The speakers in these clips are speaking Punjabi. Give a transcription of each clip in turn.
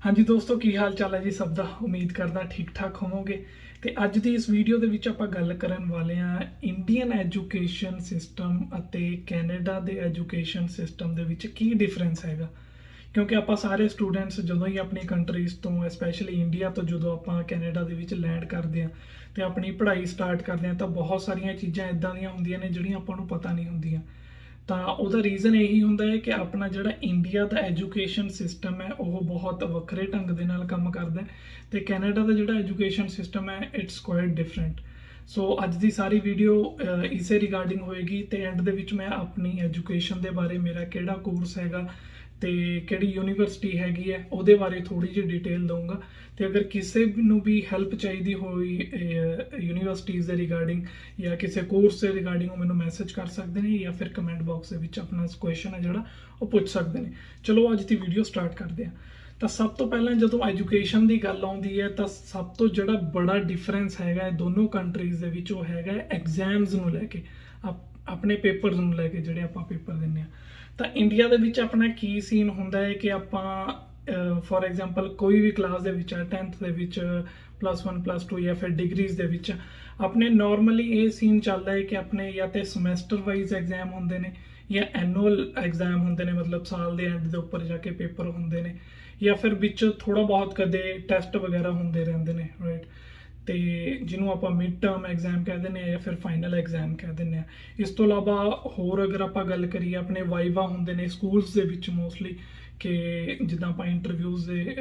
हाँ जी दोस्तों, की हाल चाल है जी सब ਦਾ। उम्मीद करदा ठीक ठाक होवोगे। ਤੇ ਅੱਜ ਦੀ ਇਸ ਵੀਡੀਓ ਦੇ ਵਿੱਚ ਆਪਾਂ ਗੱਲ ਕਰਨ ਵਾਲੇ ਆ ਇੰਡੀਅਨ ਐਜੂਕੇਸ਼ਨ ਸਿਸਟਮ ਅਤੇ ਕੈਨੇਡਾ ਦੇ ਐਜੂਕੇਸ਼ਨ ਸਿਸਟਮ ਦੇ ਵਿੱਚ ਕੀ ਡਿਫਰੈਂਸ ਹੈਗਾ। ਕਿਉਂਕਿ ਆਪਾਂ ਸਾਰੇ ਸਟੂਡੈਂਟਸ ਜਦੋਂ ਹੀ ਆਪਣੀ ਕੰਟਰੀਜ਼ ਤੋਂ ਸਪੈਸ਼ਲੀ ਇੰਡੀਆ ਤੋਂ ਜਦੋਂ ਆਪਾਂ ਕੈਨੇਡਾ ਦੇ ਵਿੱਚ ਲੈਂਡ ਕਰਦੇ ਆ ਤੇ ਆਪਣੀ ਪੜ੍ਹਾਈ ਸਟਾਰਟ ਕਰਦੇ ਆ ਤਾਂ ਬਹੁਤ ਸਾਰੀਆਂ ਚੀਜ਼ਾਂ ਇਦਾਂ ਦੀਆਂ ਹੁੰਦੀਆਂ ਨੇ ਜਿਹੜੀਆਂ ਆਪਾਂ ਨੂੰ ਪਤਾ ਨਹੀਂ ਹੁੰਦੀਆਂ। ਤਾਂ ਉਹਦਾ ਰੀਜ਼ਨ ਇਹੀ ਹੁੰਦਾ ਹੈ ਕਿ ਆਪਣਾ ਜਿਹੜਾ ਇੰਡੀਆ ਦਾ ਐਜੂਕੇਸ਼ਨ ਸਿਸਟਮ ਹੈ ਉਹ ਬਹੁਤ ਵੱਖਰੇ ਢੰਗ ਦੇ ਨਾਲ ਕੰਮ ਕਰਦਾ ਹੈ ਤੇ ਕੈਨੇਡਾ ਦਾ ਜਿਹੜਾ ਐਜੂਕੇਸ਼ਨ ਸਿਸਟਮ ਹੈ ਇਟਸ ਕੁਆਇਟ ਡਿਫਰੈਂਟ। ਸੋ ਅੱਜ ਦੀ ਸਾਰੀ ਵੀਡੀਓ ਇਸੇ ਰਿਗਾਰਡਿੰਗ ਹੋਏਗੀ ਤੇ ਐਂਡ ਦੇ ਵਿੱਚ ਮੈਂ ਆਪਣੀ ਐਜੂਕੇਸ਼ਨ ਦੇ ਬਾਰੇ, ਮੇਰਾ ਕਿਹੜਾ ਕੋਰਸ ਹੈਗਾ ਤੇ ਕਿਹੜੀ ਯੂਨੀਵਰਸਿਟੀ ਹੈਗੀ ਹੈ ਉਹਦੇ ਬਾਰੇ ਥੋੜੀ ਜਿਹੀ ਡਿਟੇਲ ਦਊਂਗਾ। ਤੇ ਅਗਰ ਕਿਸੇ ਨੂੰ ਵੀ ਹੈਲਪ ਚਾਹੀਦੀ ਹੋਈ ਯੂਨੀਵਰਸਿਟੀਜ਼ ਦੇ ਰਿਗਾਰਡਿੰਗ ਜਾਂ ਕਿਸੇ ਕੋਰਸ ਦੇ ਰਿਗਾਰਡਿੰਗ ਉਹ ਮੈਨੂੰ ਮੈਸੇਜ ਕਰ ਸਕਦੇ ਨੇ ਜਾਂ ਫਿਰ ਕਮੈਂਟ ਬਾਕਸ ਦੇ ਵਿੱਚ ਆਪਣਾ ਕੁਐਸਚਨ ਹੈ ਜਿਹੜਾ ਉਹ ਪੁੱਛ ਸਕਦੇ ਨੇ। ਚਲੋ ਅੱਜ ਦੀ ਵੀਡੀਓ ਸਟਾਰਟ ਕਰਦੇ ਹਾਂ। ਤਾਂ ਸਭ ਤੋਂ ਪਹਿਲਾਂ ਜਦੋਂ ਐਜੂਕੇਸ਼ਨ ਦੀ ਗੱਲ ਆਉਂਦੀ ਹੈ ਤਾਂ ਸਭ ਤੋਂ ਜਿਹੜਾ ਬੜਾ ਡਿਫਰੈਂਸ ਹੈਗਾ ਦੋਨੋਂ ਕੰਟਰੀਜ਼ ਦੇ ਵਿੱਚ ਉਹ ਹੈਗਾ ਐਗਜ਼ਾਮਸ ਨੂੰ ਲੈ ਕੇ, ਆਪਣੇ ਪੇਪਰਸ ਨੂੰ ਲੈ ਕੇ ਜਿਹੜੇ ਆਪਾਂ ਪੇਪਰ ਦਿੰਦੇ ਆ। ਤਾਂ ਇੰਡੀਆ ਦੇ ਵਿੱਚ ਆਪਣਾ ਕੀ ਸੀਨ ਹੁੰਦਾ ਹੈ ਕਿ ਆਪਾਂ ਫੋਰ ਐਗਜ਼ਾਮਪਲ ਕੋਈ ਵੀ ਕਲਾਸ ਦੇ ਵਿੱਚ 10th ਦੇ ਵਿੱਚ +1 +2 ਜਾਂ ਫਿਰ ਡਿਗਰੀਜ਼ ਦੇ ਵਿੱਚ ਆਪਣੇ ਨਾਰਮਲੀ ਇਹ ਸੀਨ ਚੱਲਦਾ ਹੈ ਕਿ ਆਪਣੇ ਜਾਂ ਤੇ ਸਮੈਸਟਰ ਵਾਈਜ਼ ਐਗਜ਼ਾਮ ਹੁੰਦੇ ਨੇ ਜਾਂ ਐਨੂਅਲ ਐਗਜ਼ਾਮ ਹੁੰਦੇ ਨੇ, ਮਤਲਬ ਸਾਲ ਦੇ ਐਂਡ ਦੇ ਉੱਪਰ ਜਾ ਕੇ ਪੇਪਰ ਹੁੰਦੇ ਨੇ ਜਾਂ ਫਿਰ ਵਿੱਚ ਥੋੜਾ ਬਹੁਤ ਕਦੇ ਟੈਸਟ ਵਗੈਰਾ ਹੁੰਦੇ ਰਹਿੰਦੇ ਨੇ, ਰਾਈਟ। ਤੇ ਜਿਹਨੂੰ ਆਪਾਂ ਮਿਡ ਟਰਮ ਐਗਜ਼ਾਮ ਕਹਿ ਦਿੰਦੇ ਆ ਜਾਂ ਫਿਰ ਫਾਈਨਲ ਐਗਜ਼ਾਮ ਕਹਿ ਦਿੰਦੇ ਆ। ਇਸ ਤੋਂ ਇਲਾਵਾ ਹੋਰ ਅਗਰ ਆਪਾਂ ਗੱਲ ਕਰੀਏ ਆਪਣੇ ਵਾਈਵਾ ਹੁੰਦੇ ਨੇ ਸਕੂਲਸ ਦੇ ਵਿੱਚ ਮੋਸਟਲੀ, ਕਿ ਜਿੱਦਾਂ ਆਪਾਂ ਇੰਟਰਵਿਊਜ਼ ਦੇ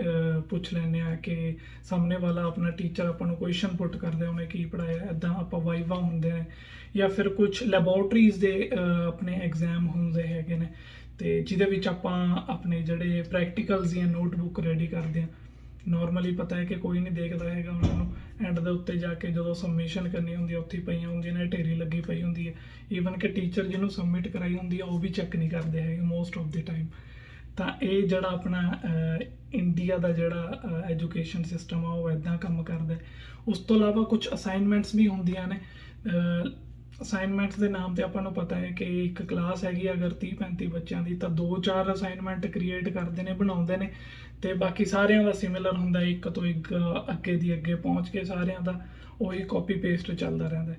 ਪੁੱਛ ਲੈਂਦੇ ਆ ਕਿ ਸਾਹਮਣੇ ਵਾਲਾ ਆਪਣਾ ਟੀਚਰ ਆਪਾਂ ਨੂੰ ਕੁਐਸਚਨ ਪੁੱਟ ਕਰਦੇ ਉਹਨੇ ਕੀ ਪੜ੍ਹਾਇਆ, ਇੱਦਾਂ ਆਪਾਂ ਵਾਈਵਾ ਹੁੰਦੇ ਨੇ। ਜਾਂ ਫਿਰ ਕੁਝ ਲੈਬੋਰਟਰੀਜ਼ ਦੇ ਆਪਣੇ ਐਗਜ਼ਾਮ ਹੁੰਦੇ ਹੈਗੇ ਨੇ ਤੇ ਜਿਹਦੇ ਵਿੱਚ ਆਪਾਂ ਆਪਣੇ ਜਿਹੜੇ ਪ੍ਰੈਕਟੀਕਲਸ ਜਾਂ ਨੋਟਬੁੱਕ ਰੈਡੀ ਕਰਦੇ ਆ। ਨਾਰਮਲੀ ਪਤਾ ਹੈ ਕਿ ਕੋਈ ਨਹੀਂ ਦੇਖਦਾ ਹੈਗਾ ਉਹਨਾਂ ਨੂੰ, ਐਂਡ ਦੇ ਉੱਤੇ ਜਾ ਕੇ ਜਦੋਂ ਸਬਮਿਸ਼ਨ ਕਰਨੀ ਹੁੰਦੀ ਹੈ ਉੱਥੇ ਪਈਆਂ ਹੁੰਦੀਆਂ ਨੇ, ਢੇਰੀ ਲੱਗੀ ਪਈ ਹੁੰਦੀ ਹੈ। ਈਵਨ ਕਿ ਟੀਚਰ ਜਿਹਨੂੰ ਸਬਮਿਟ ਕਰਾਈ ਹੁੰਦੀ ਹੈ ਉਹ ਵੀ ਚੈੱਕ ਨਹੀਂ ਕਰਦੇ ਹੈਗੇ ਮੋਸਟ ਆਫ ਦੀ ਟਾਈਮ। ਤਾਂ ਇਹ ਜਿਹੜਾ ਆਪਣਾ ਇੰਡੀਆ ਦਾ ਜਿਹੜਾ ਐਜੂਕੇਸ਼ਨ ਸਿਸਟਮ ਆ ਉਹ ਇੱਦਾਂ ਕੰਮ ਕਰਦਾ। ਉਸ ਤੋਂ ਇਲਾਵਾ ਕੁਝ ਅਸਾਈਨਮੈਂਟਸ ਵੀ ਹੁੰਦੀਆਂ ਨੇ। ਅਸਾਈਨਮੈਂਟਸ ਦੇ ਨਾਮ ਤੇ ਆਪਾਂ ਨੂੰ ਪਤਾ ਹੈ ਕਿ ਇੱਕ ਕਲਾਸ ਹੈਗੀ ਅਗਰ 30-35 ਬੱਚਿਆਂ ਦੀ ਤਾਂ 2-4 ਅਸਾਈਨਮੈਂਟ ਕ੍ਰੀਏਟ ਕਰਦੇ ਨੇ, ਬਣਾਉਂਦੇ ਨੇ ਤੇ ਬਾਕੀ ਸਾਰਿਆਂ ਦਾ ਸਿਮਿਲਰ ਹੁੰਦਾ, ਇੱਕ ਤੋਂ ਇੱਕ ਅੱਗੇ ਦੀ ਅੱਗੇ ਪਹੁੰਚ ਕੇ ਸਾਰਿਆਂ ਦਾ ਉਹੀ ਕਾਪੀ ਪੇਸਟ ਚੱਲਦਾ ਰਹਿੰਦਾ।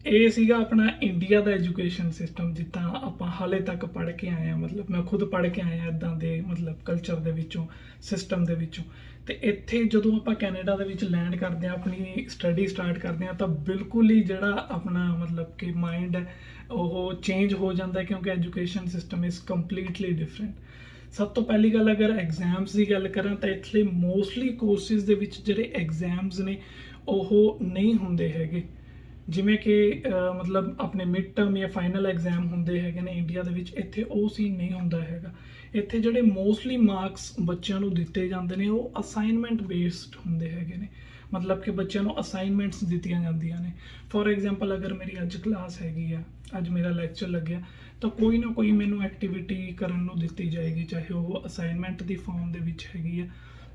ਇਹ ਸੀਗਾ ਆਪਣਾ ਇੰਡੀਆ ਦਾ ਐਜੂਕੇਸ਼ਨ ਸਿਸਟਮ ਜਿੱਦਾਂ ਆਪਾਂ ਹਾਲੇ ਤੱਕ ਪੜ੍ਹ ਕੇ ਆਏ ਹਾਂ, ਮਤਲਬ ਮੈਂ ਖੁਦ ਪੜ੍ਹ ਕੇ ਆਇਆ ਇੱਦਾਂ ਦੇ ਮਤਲਬ ਕਲਚਰ ਦੇ ਵਿੱਚੋਂ, ਸਿਸਟਮ ਦੇ ਵਿੱਚੋਂ। ਤੇ ਇੱਥੇ ਜਦੋਂ ਆਪਾਂ ਕੈਨੇਡਾ ਦੇ ਵਿੱਚ ਲੈਂਡ ਕਰਦੇ ਹਾਂ, ਆਪਣੀ ਸਟੱਡੀ ਸਟਾਰਟ ਕਰਦੇ ਹਾਂ ਤਾਂ ਬਿਲਕੁਲ ਹੀ ਜਿਹੜਾ ਆਪਣਾ ਮਤਲਬ ਕਿ ਮਾਈਂਡ ਹੈ ਉਹ ਚੇਂਜ ਹੋ ਜਾਂਦਾ ਕਿਉਂਕਿ education system is completely different. ਸਭ ਤੋਂ ਪਹਿਲੀ ਗੱਲ ਅਗਰ ਐਗਜ਼ਾਮਸ ਦੀ ਗੱਲ ਕਰਾਂ ਤਾਂ ਇੱਥੇ ਮੋਸਟਲੀ ਕੋਰਸਿਸ ਦੇ ਵਿੱਚ ਜਿਹੜੇ ਐਗਜ਼ਾਮਸ ਨੇ ਉਹ ਨਹੀਂ ਹੁੰਦੇ ਹੈਗੇ। ਜਿਵੇਂ ਕਿ ਮਤਲਬ ਆਪਣੇ ਮਿਡ ਟਰਮ ਜਾਂ ਫਾਈਨਲ ਐਗਜ਼ਾਮ ਹੁੰਦੇ ਹੈਗੇ ਨੇ ਇੰਡੀਆ ਦੇ ਵਿੱਚ, ਇੱਥੇ ਉਹ ਸੀਨ ਨਹੀਂ ਹੁੰਦਾ ਹੈਗਾ। ਇੱਥੇ ਜਿਹੜੇ ਮੋਸਟਲੀ ਮਾਰਕਸ ਬੱਚਿਆਂ ਨੂੰ ਦਿੱਤੇ ਜਾਂਦੇ ਨੇ ਉਹ ਅਸਾਈਨਮੈਂਟ ਬੇਸਡ ਹੁੰਦੇ ਹੈਗੇ ਨੇ, ਮਤਲਬ ਕਿ ਬੱਚਿਆਂ ਨੂੰ ਅਸਾਈਨਮੈਂਟਸ ਦਿੱਤੀਆਂ ਜਾਂਦੀਆਂ ਨੇ। ਫੋਰ ਐਗਜ਼ਾਮਪਲ ਅਗਰ ਮੇਰੀ ਅੱਜ ਕਲਾਸ ਹੈਗੀ ਆ, ਅੱਜ ਮੇਰਾ ਲੈਕਚਰ ਲੱਗਿਆ ਤਾਂ ਕੋਈ ਨਾ ਕੋਈ ਮੈਨੂੰ ਐਕਟੀਵਿਟੀ ਕਰਨ ਨੂੰ ਦਿੱਤੀ ਜਾਏਗੀ, ਚਾਹੇ ਉਹ ਅਸਾਈਨਮੈਂਟ ਦੀ ਫਾਰਮ ਦੇ ਵਿੱਚ ਹੈਗੀ ਆ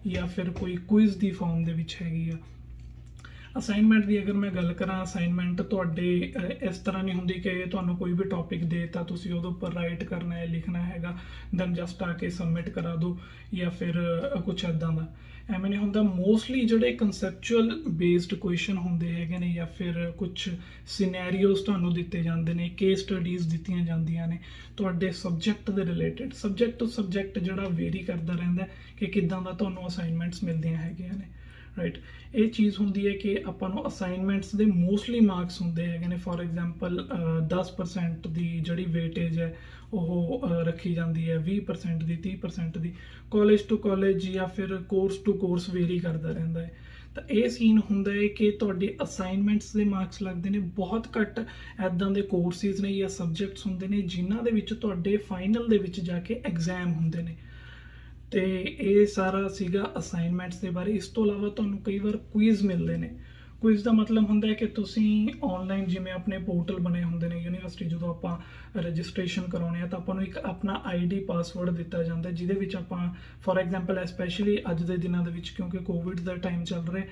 ਜਾਂ ਫਿਰ ਕੋਈ ਕੁਇਜ਼ ਦੀ ਫਾਰਮ ਦੇ ਵਿੱਚ ਹੈਗੀ ਆ। ਅਸਾਈਨਮੈਂਟ ਦੀ ਅਗਰ ਮੈਂ ਗੱਲ ਕਰਾਂ, ਅਸਾਈਨਮੈਂਟ ਤੁਹਾਡੇ ਇਸ ਤਰ੍ਹਾਂ ਨਹੀਂ ਹੁੰਦੀ ਕਿ ਤੁਹਾਨੂੰ ਕੋਈ ਵੀ ਟੌਪਿਕ ਦੇ ਤਾਂ ਤੁਸੀਂ ਉਹਦੇ ਉੱਪਰ ਰਾਈਟ ਕਰਨਾ ਹੈ, ਲਿਖਣਾ ਹੈਗਾ, ਦੈਨ ਜਸਟ ਆ ਕੇ ਸਬਮਿਟ ਕਰਾ ਦਿਓ ਜਾਂ ਫਿਰ ਕੁਛ ਇੱਦਾਂ ਦਾ। ਐਵੇਂ ਨਹੀਂ ਹੁੰਦਾ। ਮੋਸਟਲੀ ਜਿਹੜੇ ਕਨਸੈਪਚੁਅਲ ਬੇਸਡ ਕੁਐਸਚਨ ਹੁੰਦੇ ਹੈਗੇ ਨੇ ਜਾਂ ਫਿਰ ਕੁਛ ਸਿਨੈਰੀਓਜ਼ ਤੁਹਾਨੂੰ ਦਿੱਤੇ ਜਾਂਦੇ ਨੇ, ਕੇਸ ਸਟੱਡੀਜ਼ ਦਿੱਤੀਆਂ ਜਾਂਦੀਆਂ ਨੇ ਤੁਹਾਡੇ ਸਬਜੈਕਟ ਦੇ ਰਿਲੇਟਡ। ਸਬਜੈਕਟ ਟੂ ਸਬਜੈਕਟ ਜਿਹੜਾ ਵੇਰੀ ਕਰਦਾ ਰਹਿੰਦਾ ਕਿ ਕਿੱਦਾਂ ਦਾ ਤੁਹਾਨੂੰ ਅਸਾਈਨਮੈਂਟਸ ਮਿਲਦੀਆਂ ਹੈਗੀਆਂ ਨੇ, ਰਾਈਟ। ਇਹ ਚੀਜ਼ ਹੁੰਦੀ ਹੈ ਕਿ ਆਪਾਂ ਨੂੰ ਅਸਾਈਨਮੈਂਟਸ ਦੇ ਮੋਸਟਲੀ ਮਾਰਕਸ ਹੁੰਦੇ ਹੈਗੇ ਨੇ। ਫੋਰ ਐਗਜ਼ਾਮਪਲ 10% ਦੀ ਜਿਹੜੀ ਵੇਟੇਜ ਹੈ ਉਹ ਰੱਖੀ ਜਾਂਦੀ ਹੈ, 20% ਦੀ, 30% ਦੀ। ਕਾਲਜ ਟੂ ਕਾਲਜ ਜਾਂ ਫਿਰ ਕੋਰਸ ਟੂ ਕੋਰਸ ਵੇਰੀ ਕਰਦਾ ਰਹਿੰਦਾ ਹੈ। ਤਾਂ ਇਹ ਸੀਨ ਹੁੰਦਾ ਹੈ ਕਿ ਤੁਹਾਡੇ ਅਸਾਈਨਮੈਂਟਸ ਦੇ ਮਾਰਕਸ ਲੱਗਦੇ ਨੇ। ਬਹੁਤ ਘੱਟ ਇੱਦਾਂ ਦੇ ਕੋਰਸਿਸ ਨੇ ਜਾਂ ਸਬਜੈਕਟਸ ਹੁੰਦੇ ਨੇ ਜਿਨ੍ਹਾਂ ਦੇ ਵਿੱਚ ਤੁਹਾਡੇ ਫਾਈਨਲ ਦੇ ਵਿੱਚ ਜਾ ਕੇ ਐਗਜ਼ਾਮ ਹੁੰਦੇ ਨੇ। ਤੇ ਇਹ ਸਾਰਾ ਸੀਗਾ ਅਸਾਈਨਮੈਂਟਸ ਦੇ ਬਾਰੇ। ਇਸ ਤੋਂ ਇਲਾਵਾ ਤੁਹਾਨੂੰ ਕਈ ਵਾਰ ਕੁਇਜ਼ ਮਿਲਦੇ ਨੇ। ਕੁਇਜ਼ ਦਾ ਮਤਲਬ ਹੁੰਦਾ ਹੈ ਕਿ ਤੁਸੀਂ ਆਨਲਾਈਨ ਜਿਵੇਂ ਆਪਣੇ ਪੋਰਟਲ ਬਣੇ ਹੁੰਦੇ ਨੇ ਯੂਨੀਵਰਸਿਟੀ, ਜਦੋਂ ਆਪਾਂ ਰਜਿਸਟ੍ਰੇਸ਼ਨ ਕਰਾਉਂਦੇ ਆ ਤਾਂ ਆਪਾਂ ਨੂੰ ਇੱਕ ਆਪਣਾ ਆਈਡੀ ਪਾਸਵਰਡ ਦਿੱਤਾ ਜਾਂਦਾ ਜਿਹਦੇ ਵਿੱਚ ਆਪਾਂ ਫੋਰ ਐਗਜ਼ਾਮਪਲ ਸਪੈਸ਼ਲੀ ਅੱਜ ਦੇ ਦਿਨਾਂ ਦੇ ਵਿੱਚ ਕਿਉਂਕਿ ਕੋਵਿਡ ਦਾ ਟਾਈਮ ਚੱਲ ਰਿਹਾ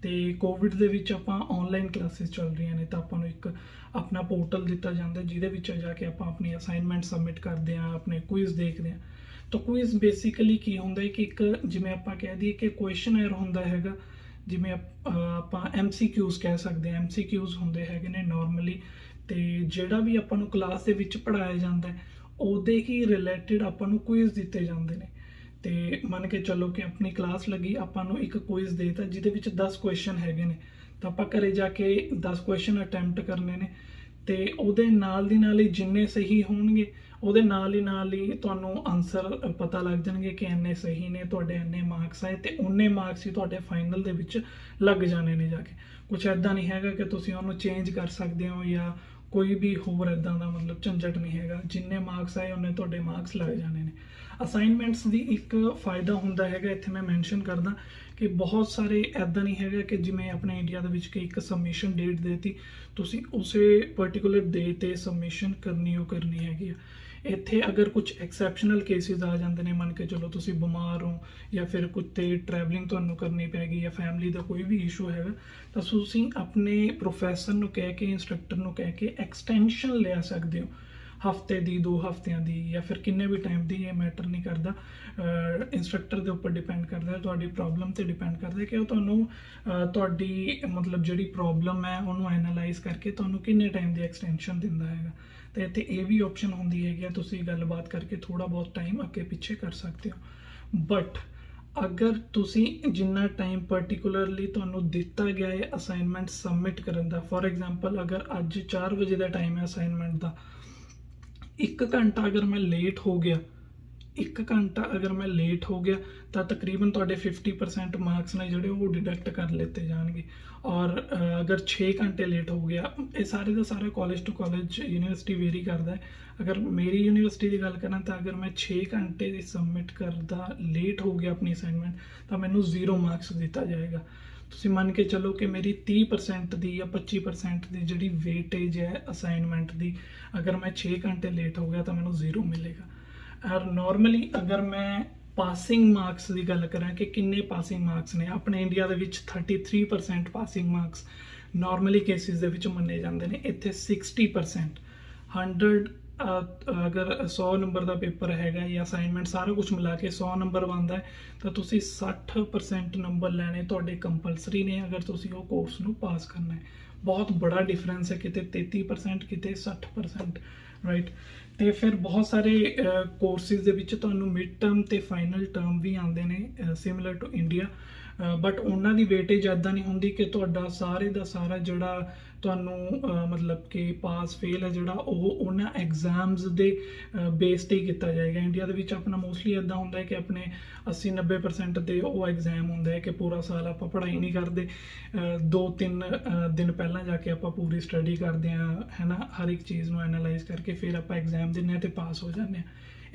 ਤੇ ਕੋਵਿਡ ਦੇ ਵਿੱਚ ਆਪਾਂ ਆਨਲਾਈਨ ਕਲਾਸਿਸ ਚੱਲ ਰਹੀਆਂ ਨੇ ਤਾਂ ਆਪਾਂ ਨੂੰ ਇੱਕ ਆਪਣਾ ਪੋਰਟਲ ਦਿੱਤਾ ਜਾਂਦਾ ਜਿਹਦੇ ਵਿੱਚ ਜਾ ਕੇ ਆਪਾਂ ਆਪਣੀ ਅਸਾਈਨਮੈਂਟ ਸਬਮਿਟ ਕਰਦੇ ਆ, ਆਪਣੇ ਕੁਇਜ਼ ਦੇਖਦੇ ਆ। ਤਾਂ ਕੁਇਜ਼ ਬੇਸਿਕਲੀ ਕੀ ਹੁੰਦਾ ਹੈ ਕਿ ਇੱਕ ਜਿਵੇਂ ਆਪਾਂ ਕਹਿ ਦਈਏ ਕਿ ਕੁਐਸਚਨਰ ਹੁੰਦਾ ਹੈਗਾ, ਜਿਵੇਂ ਆਪਾਂ MCQs ਕਹਿ ਸਕਦੇ ਹਾਂ। MCQs ਹੁੰਦੇ ਹੈਗੇ ਨੇ ਨਾਰਮਲੀ, ਤੇ ਜਿਹੜਾ ਵੀ ਆਪਾਂ ਨੂੰ ਕਲਾਸ ਦੇ ਵਿੱਚ ਪੜ੍ਹਾਇਆ ਜਾਂਦਾ ਹੈ ਉਹਦੇ ਹੀ ਰਿਲੇਟਿਡ ਆਪਾਂ ਨੂੰ ਕੁਇਜ਼ ਦਿੱਤੇ ਜਾਂਦੇ ਨੇ। ਤੇ ਮੰਨ ਕੇ ਚੱਲੋ ਕਿ ਆਪਣੀ ਕਲਾਸ ਲੱਗੀ, ਆਪਾਂ ਨੂੰ ਇੱਕ ਕੁਇਜ਼ ਦੇਤਾ ਜਿਹਦੇ ਵਿੱਚ 10 ਕੁਐਸਚਨ ਹੈਗੇ ਨੇ, ਤਾਂ ਆਪਾਂ ਘਰੇ ਜਾ ਕੇ 10 ਕੁਐਸਚਨ ਅਟੈਂਪਟ ਕਰਨੇ ਨੇ, ਤੇ ਉਹਦੇ ਨਾਲ ਦੀ ਨਾਲ ਹੀ ਜਿੰਨੇ ਸਹੀ ਹੋਣਗੇ ਉਹਦੇ ਨਾਲ ਹੀ ਤੁਹਾਨੂੰ ਆਨਸਰ ਪਤਾ ਲੱਗ ਜਾਣਗੇ ਕਿ ਇੰਨੇ ਸਹੀ ਨੇ, ਤੁਹਾਡੇ ਇੰਨੇ ਮਾਰਕਸ ਆਏ, ਤੇ ਉਨੇ ਮਾਰਕਸ ਹੀ ਤੁਹਾਡੇ ਫਾਈਨਲ ਦੇ ਵਿੱਚ ਲੱਗ ਜਾਣੇ ਨੇ ਜਾ ਕੇ। ਕੁਛ ਐਦਾਂ ਨਹੀਂ ਹੈਗਾ ਕਿ ਤੁਸੀਂ ਉਹਨੂੰ ਚੇਂਜ ਕਰ ਸਕਦੇ ਹੋ ਜਾਂ ਕੋਈ ਵੀ ਹੋਰ ਇੱਦਾਂ ਦਾ ਮਤਲਬ ਝੰਜਟ ਨਹੀਂ ਹੈਗਾ। ਜਿੰਨੇ ਮਾਰਕਸ ਆਏ ਉਹਨੇ ਤੁਹਾਡੇ ਮਾਰਕਸ ਲੱਗ ਜਾਣੇ ਨੇ। ਅਸਾਈਨਮੈਂਟਸ ਦੀ ਇੱਕ ਫਾਇਦਾ ਹੁੰਦਾ ਹੈਗਾ, ਇੱਥੇ ਮੈਂ ਮੈਂਸ਼ਨ ਕਰਦਾ ਕਿ ਬਹੁਤ ਸਾਰੇ ਇੱਦਾਂ ਨਹੀਂ ਹੈਗਾ ਕਿ ਜਿਵੇਂ ਆਪਣੇ ਇੰਡੀਆ ਦੇ ਵਿੱਚ ਕਿ ਇੱਕ ਸਬਮਿਸ਼ਨ ਡੇਟ ਦੇਤੀ, ਤੁਸੀਂ ਉਸੇ ਪਰਟੀਕੂਲਰ ਡੇ 'ਤੇ ਸਬਮਿਸ਼ਨ ਕਰਨੀ ਹੈਗੀ ਆ। ਇੱਥੇ ਅਗਰ ਕੁਝ ਐਕਸੈਪਸ਼ਨਲ ਕੇਸਿਸ ਆ ਜਾਂਦੇ ਨੇ, ਮੰਨ ਕੇ ਚਲੋ ਤੁਸੀਂ ਬਿਮਾਰ ਹੋ ਜਾਂ ਫਿਰ ਕਿਤੇ ਟਰੈਵਲਿੰਗ ਤੁਹਾਨੂੰ ਕਰਨੀ ਪੈ ਗਈ ਜਾਂ ਫੈਮਿਲੀ ਦਾ ਕੋਈ ਵੀ ਇਸ਼ੂ ਹੈਗਾ, ਤਾਂ ਤੁਸੀਂ ਆਪਣੇ ਪ੍ਰੋਫੈਸਰ ਨੂੰ ਕਹਿ ਕੇ, ਇੰਸਟ੍ਰਕਟਰ ਨੂੰ ਕਹਿ ਕੇ ਐਕਸਟੈਂਸ਼ਨ ਲੈ ਸਕਦੇ ਹੋ, ਹਫਤੇ ਦੀ, 2 ਹਫਤਿਆਂ ਦੀ, ਜਾਂ ਫਿਰ ਕਿੰਨੇ ਵੀ ਟਾਈਮ ਦੀ। ਇਹ ਮੈਟਰ ਨਹੀਂ ਕਰਦਾ, ਇੰਸਟ੍ਰਕਟਰ ਦੇ ਉੱਪਰ ਡਿਪੈਂਡ ਕਰਦਾ, ਤੁਹਾਡੀ ਪ੍ਰੋਬਲਮ 'ਤੇ ਡਿਪੈਂਡ ਕਰਦਾ ਕਿ ਉਹ ਤੁਹਾਨੂੰ ਤੁਹਾਡੀ ਮਤਲਬ ਜਿਹੜੀ ਪ੍ਰੋਬਲਮ ਹੈ ਉਹਨੂੰ ਐਨਾਲਾਈਜ਼ ਕਰਕੇ ਤੁਹਾਨੂੰ ਕਿੰਨੇ ਟਾਈਮ ਦੀ ਐਕਸਟੈਂਸ਼ਨ ਦਿੰਦਾ ਹੈਗਾ। ਤੇ ਇੱਥੇ ਇਹ ਵੀ ਆਪਸ਼ਨ ਹੁੰਦੀ ਹੈਗੀ ਆ, ਤੁਸੀਂ ਗੱਲਬਾਤ ਕਰਕੇ ਥੋੜ੍ਹਾ ਬਹੁਤ ਟਾਈਮ ਅੱਗੇ ਪਿੱਛੇ ਕਰ ਸਕਦੇ ਹੋ। ਬਟ ਅਗਰ ਤੁਸੀਂ ਜਿੰਨਾ ਟਾਈਮ ਪਰਟੀਕੂਲਰਲੀ ਤੁਹਾਨੂੰ ਦਿੱਤਾ ਗਿਆ ਹੈ ਅਸਾਈਨਮੈਂਟ ਸਬਮਿਟ ਕਰਨ ਦਾ, ਫੋਰ ਐਗਜ਼ਾਮਪਲ ਅਗਰ ਅੱਜ 4 ਵਜੇ ਦਾ ਟਾਈਮ ਹੈ ਅਸਾਈਨਮੈਂਟ ਦਾ, 1 ਘੰਟਾ ਅਗਰ ਮੈਂ ਲੇਟ ਹੋ ਗਿਆ, 1 ਘੰਟਾ ਅਗਰ ਮੈਂ ਲੇਟ ਹੋ ਗਿਆ ਤਾਂ ਤਕਰੀਬਨ ਤੁਹਾਡੇ 50% ਮਾਰਕਸ ਨੇ ਜਿਹੜੇ ਉਹ ਡਿਡਕਟ ਕਰ ਲਿੱਤੇ ਜਾਣਗੇ। ਔਰ ਅਗਰ 6 ਘੰਟੇ ਲੇਟ ਹੋ ਗਿਆ, ਇਹ ਸਾਰੇ ਦਾ ਸਾਰਾ college to college, university vary ਕਰਦਾ ਹੈ। ਅਗਰ ਮੇਰੀ ਯੂਨੀਵਰਸਿਟੀ ਦੀ ਗੱਲ ਕਰਾਂ ਤਾਂ ਅਗਰ ਮੈਂ 6 ਘੰਟੇ ਦੀ ਸਬਮਿਟ ਕਰਦਾ ਲੇਟ ਹੋ ਗਿਆ ਆਪਣੀ ਅਸਾਈਨਮੈਂਟ, ਤਾਂ ਮੈਨੂੰ 0 ਮਾਰਕਸ ਦਿੱਤਾ ਜਾਏਗਾ। ਤੁਸੀਂ ਮੰਨ ਕੇ ਚੱਲੋ ਕਿ ਮੇਰੀ 30% ਦੀ ਜਾਂ 25% ਦੀ ਜਿਹੜੀ ਵੇਟੇਜ ਹੈ ਅਸਾਈਨਮੈਂਟ ਦੀ, ਅਗਰ ਮੈਂ 6 ਘੰਟੇ ਲੇਟ ਹੋ ਗਿਆ ਤਾਂ ਮੈਨੂੰ 0 ਮਿਲੇਗਾ। ਔਰ ਨਾਰਮਲੀ ਅਗਰ ਮੈਂ ਪਾਸਿੰਗ ਮਾਰਕਸ ਦੀ ਗੱਲ ਕਰਾਂ ਕਿ ਕਿੰਨੇ ਪਾਸਿੰਗ ਮਾਰਕਸ ਨੇ, ਆਪਣੇ ਇੰਡੀਆ ਦੇ ਵਿੱਚ 33% ਪਾਸਿੰਗ ਮਾਰਕਸ ਨਾਰਮਲੀ ਕੇਸਿਸ ਦੇ ਵਿੱਚ ਮੰਨੇ ਜਾਂਦੇ ਨੇ। ਇੱਥੇ 60%, 100 ਅਗਰ 100 ਨੰਬਰ ਦਾ ਪੇਪਰ ਹੈਗਾ ਜਾਂ ਅਸਾਈਨਮੈਂਟ ਸਾਰਾ ਕੁਝ ਮਿਲਾ ਕੇ 100 ਨੰਬਰ ਬਣਦਾ ਹੈ, ਤਾਂ ਤੁਸੀਂ 60% ਨੰਬਰ ਲੈਣੇ ਤੁਹਾਡੇ ਕੰਪਲਸਰੀ ਨੇ ਅਗਰ ਤੁਸੀਂ ਉਹ ਕੋਰਸ ਨੂੰ ਪਾਸ ਕਰਨਾ ਹੈ। ਬਹੁਤ ਬੜਾ ਡਿਫਰੈਂਸ ਹੈ, ਕਿਤੇ 33%, ਕਿਤੇ 60%, ਰਾਈਟ। ਤੇ ਫਿਰ ਬਹੁਤ ਸਾਰੇ ਕੋਰਸਿਸ ਦੇ ਵਿੱਚ ਤੁਹਾਨੂੰ ਮਿਡ ਟਰਮ ਤੇ ਫਾਈਨਲ ਟਰਮ ਵੀ ਆਉਂਦੇ ਨੇ ਸਿਮਿਲਰ ਟੂ ਇੰਡੀਆ, ਬਟ ਉਹਨਾਂ ਦੀ ਵੇਟੇਜ ਇੱਦਾਂ ਨਹੀਂ ਹੁੰਦੀ ਕਿ ਤੁਹਾਡਾ ਸਾਰੇ ਦਾ ਸਾਰਾ ਜਿਹੜਾ ਤੁਹਾਨੂੰ ਮਤਲਬ ਕਿ ਪਾਸ ਫੇਲ ਹੈ ਜਿਹੜਾ ਉਹ ਉਹਨਾਂ ਐਗਜ਼ਾਮਸ ਦੇ ਬੇਸ 'ਤੇ ਹੀ ਕੀਤਾ ਜਾਏਗਾ। ਇੰਡੀਆ ਦੇ ਵਿੱਚ ਆਪਣਾ ਮੋਸਟਲੀ ਇੱਦਾਂ ਹੁੰਦਾ ਹੈ ਕਿ ਆਪਣੇ 80-90% ਦੇ ਉਹ ਐਗਜ਼ਾਮ ਹੁੰਦਾ ਹੈ ਕਿ ਪੂਰਾ ਸਾਲ ਆਪਾਂ ਪੜ੍ਹਾਈ ਨਹੀਂ ਕਰਦੇ, 2-3 ਦਿਨ ਪਹਿਲਾਂ ਜਾ ਕੇ ਆਪਾਂ ਪੂਰੀ ਸਟੱਡੀ ਕਰਦੇ ਹਾਂ, ਹੈ ਨਾ, ਹਰ ਇੱਕ ਚੀਜ਼ ਨੂੰ ਐਨਾਲਾਈਜ਼ ਕਰਕੇ ਫਿਰ ਆਪਾਂ ਐਗਜ਼ਾਮ ਦਿੰਦੇ ਹਾਂ ਅਤੇ ਪਾਸ ਹੋ ਜਾਂਦੇ ਹਾਂ।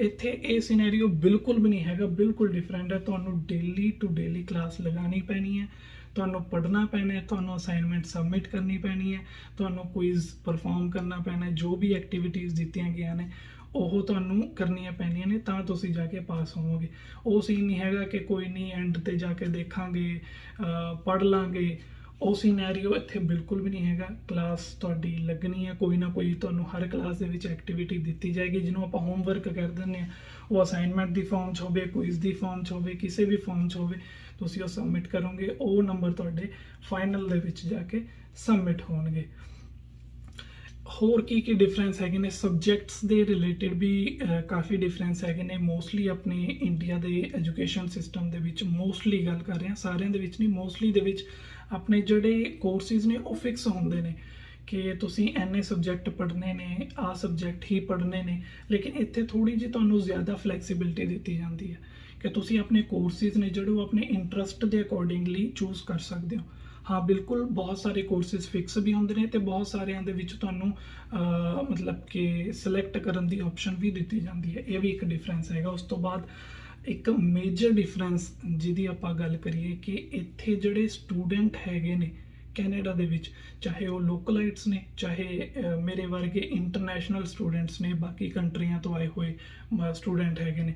ਇੱਥੇ ਇਹ ਸਿਨੈਰੀਓ ਬਿਲਕੁਲ ਵੀ ਨਹੀਂ ਹੈਗਾ, ਬਿਲਕੁਲ ਡਿਫਰੈਂਟ ਹੈ। ਤੁਹਾਨੂੰ ਡੇਲੀ ਟੂ ਡੇਲੀ ਕਲਾਸ ਲਗਾਉਣੀ ਪੈਣੀ ਹੈ, ਤੁਹਾਨੂੰ ਪੜ੍ਹਨਾ ਪੈਣਾ ਹੈ, ਤੁਹਾਨੂੰ ਅਸਾਈਨਮੈਂਟ ਸਬਮਿਟ ਕਰਨੀ ਪੈਣੀ ਹੈ, ਤੁਹਾਨੂੰ ਕੁਇਜ਼ ਪਰਫਾਰਮ ਕਰਨਾ ਪੈਣਾ ਹੈ, ਜੋ ਵੀ ਐਕਟੀਵਿਟੀਜ਼ ਦਿੱਤੀਆਂ ਗਈਆਂ ਨੇ ਉਹ ਤੁਹਾਨੂੰ ਕਰਨੀਆਂ ਪੈਣੀਆਂ ਨੇ, ਤਾਂ ਤੁਸੀਂ ਜਾ ਕੇ ਪਾਸ ਹੋਵੋਗੇ। ਉਹ ਸੀਨ ਨਹੀਂ ਹੈਗਾ ਕਿ ਕੋਈ ਨਹੀਂ ਐਂਡ 'ਤੇ ਜਾ ਕੇ ਦੇਖਾਂਗੇ, ਪੜ੍ਹ ਲਾਂਗੇ, ਉਹ ਸਿਨੈਰੀਓ ਇੱਥੇ ਬਿਲਕੁਲ ਵੀ ਨਹੀਂ ਹੈਗਾ। ਕਲਾਸ ਤੁਹਾਡੀ ਲੱਗਣੀ ਹੈ, ਕੋਈ ਨਾ ਕੋਈ ਤੁਹਾਨੂੰ ਹਰ ਕਲਾਸ ਦੇ ਵਿੱਚ ਐਕਟੀਵਿਟੀ ਦਿੱਤੀ ਜਾਏਗੀ ਜਿਹਨੂੰ ਆਪਾਂ ਹੋਮਵਰਕ ਕਰ ਦਿੰਦੇ ਹਾਂ। ਉਹ ਅਸਾਈਨਮੈਂਟ ਦੀ ਫਾਰਮ 'ਚ ਹੋਵੇ, ਕੁਇਜ਼ ਦੀ ਫਾਰਮ 'ਚ ਹੋਵੇ, ਕਿਸੇ ਵੀ ਫਾਰਮ 'ਚ ਹੋਵੇ, ਤੁਸੀਂ ਉਹ ਸਬਮਿਟ ਕਰੋਗੇ, ਉਹ ਨੰਬਰ ਤੁਹਾਡੇ ਫਾਈਨਲ ਦੇ ਵਿੱਚ ਜਾ ਕੇ ਸਬਮਿਟ ਹੋਣਗੇ। ਹੋਰ ਕੀ ਡਿਫਰੈਂਸ ਹੈਗੇ ਨੇ, ਸਬਜੈਕਟਸ ਦੇ ਰਿਲੇਟਿਡ ਵੀ ਕਾਫੀ ਡਿਫਰੈਂਸ ਹੈਗੇ ਨੇ। ਮੋਸਟਲੀ ਆਪਣੇ ਇੰਡੀਆ ਦੇ ਐਜੂਕੇਸ਼ਨ ਸਿਸਟਮ ਦੇ ਵਿੱਚ, ਮੋਸਟਲੀ ਗੱਲ ਕਰ ਰਹੇ ਹਾਂ, ਸਾਰਿਆਂ ਦੇ ਵਿੱਚ ਨਹੀਂ, ਮੋਸਟਲੀ ਦੇ ਵਿੱਚ ਆਪਣੇ ਜਿਹੜੇ ਕੋਰਸਿਸ ਨੇ ਉਹ ਫਿਕਸ ਹੁੰਦੇ ਨੇ ਕਿ ਤੁਸੀਂ ਇੰਨੇ ਸਬਜੈਕਟ ਪੜ੍ਹਨੇ ਨੇ, ਆਹ ਸਬਜੈਕਟ ਹੀ ਪੜ੍ਹਨੇ ਨੇ। ਲੇਕਿਨ ਇੱਥੇ ਥੋੜ੍ਹੀ ਜਿਹੀ ਤੁਹਾਨੂੰ ਜ਼ਿਆਦਾ ਫਲੈਕਸੀਬਿਲਿਟੀ ਦਿੱਤੀ ਜਾਂਦੀ ਹੈ ਕਿ ਤੁਸੀਂ ਆਪਣੇ ਕੋਰਸਿਸ ਨੇ ਜਿਹੜੇ ਉਹ ਆਪਣੇ ਇੰਟਰਸਟ ਦੇ ਅਕੋਰਡਿੰਗਲੀ ਚੂਜ਼ ਕਰ ਸਕਦੇ ਹੋ। ਹਾਂ ਬਿਲਕੁਲ, ਬਹੁਤ ਸਾਰੇ ਕੋਰਸਿਸ ਫਿਕਸ ਵੀ ਹੁੰਦੇ ਨੇ ਅਤੇ ਬਹੁਤ ਸਾਰਿਆਂ ਦੇ ਵਿੱਚ ਤੁਹਾਨੂੰ ਮਤਲਬ ਕਿ ਸਿਲੈਕਟ ਕਰਨ ਦੀ ਆਪਸ਼ਨ ਵੀ ਦਿੱਤੀ ਜਾਂਦੀ ਹੈ। ਇਹ ਵੀ ਇੱਕ ਡਿਫਰੈਂਸ ਹੈਗਾ। ਉਸ ਤੋਂ ਬਾਅਦ ਇੱਕ ਮੇਜਰ ਡਿਫਰੈਂਸ ਜਿਹਦੀ ਆਪਾਂ ਗੱਲ ਕਰੀਏ ਕਿ ਇੱਥੇ ਜਿਹੜੇ ਸਟੂਡੈਂਟ ਹੈਗੇ ਨੇ ਕੈਨੇਡਾ ਦੇ ਵਿੱਚ, ਚਾਹੇ ਉਹ ਲੋਕਲਾਈਟਸ ਨੇ, ਚਾਹੇ ਮੇਰੇ ਵਰਗੇ ਇੰਟਰਨੈਸ਼ਨਲ ਸਟੂਡੈਂਟਸ ਨੇ, ਬਾਕੀ ਕੰਟਰੀਆਂ ਤੋਂ ਆਏ ਹੋਏ ਸਟੂਡੈਂਟ ਹੈਗੇ ਨੇ,